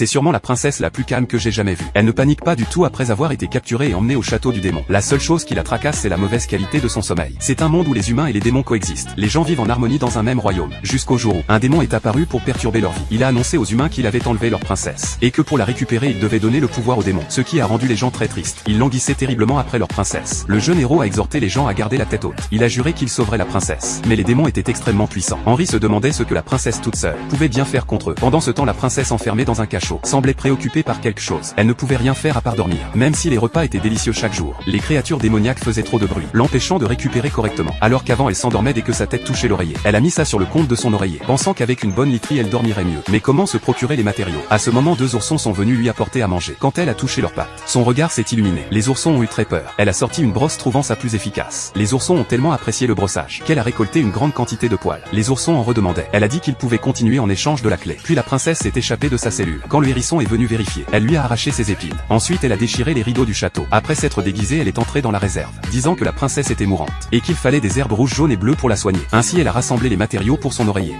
C'est sûrement la princesse la plus calme que j'ai jamais vue. Elle ne panique pas du tout après avoir été capturée et emmenée au château du démon. La seule chose qui la tracasse, c'est la mauvaise qualité de son sommeil. C'est un monde où les humains et les démons coexistent. Les gens vivent en harmonie dans un même royaume. Jusqu'au jour où un démon est apparu pour perturber leur vie. Il a annoncé aux humains qu'il avait enlevé leur princesse. Et que pour la récupérer, il devait donner le pouvoir aux démons. Ce qui a rendu les gens très tristes. Ils languissaient terriblement après leur princesse. Le jeune héros a exhorté les gens à garder la tête haute. Il a juré qu'il sauverait la princesse. Mais les démons étaient extrêmement puissants. Henri se demandait ce que la princesse toute seule pouvait bien faire contre eux. Pendant ce temps, la princesse enfermée dans un cachot semblait préoccupée par quelque chose. Elle ne pouvait rien faire à part dormir. Même si les repas étaient délicieux chaque jour, les créatures démoniaques faisaient trop de bruit, l'empêchant de récupérer correctement. Alors qu'avant elle s'endormait dès que sa tête touchait l'oreiller. Elle a mis ça sur le compte de son oreiller, pensant qu'avec une bonne literie elle dormirait mieux. Mais comment se procurer les matériaux? À ce moment, deux oursons sont venus lui apporter à manger. Quand elle a touché leurs pattes, son regard s'est illuminé. Les oursons ont eu très peur. Elle a sorti une brosse trouvant ça plus efficace. Les oursons ont tellement apprécié le brossage qu'elle a récolté une grande quantité de poils. Les oursons en redemandaient. Elle a dit qu'il pouvait continuer en échange de la clé. Puis la princesse s'est échappée de sa cellule. Quand le hérisson est venu vérifier, elle lui a arraché ses épines. Ensuite elle a déchiré les rideaux du château. Après s'être déguisée, elle est entrée dans la réserve, disant que la princesse était mourante, et qu'il fallait des herbes rouges, jaunes et bleues pour la soigner. Ainsi elle a rassemblé les matériaux pour son oreiller.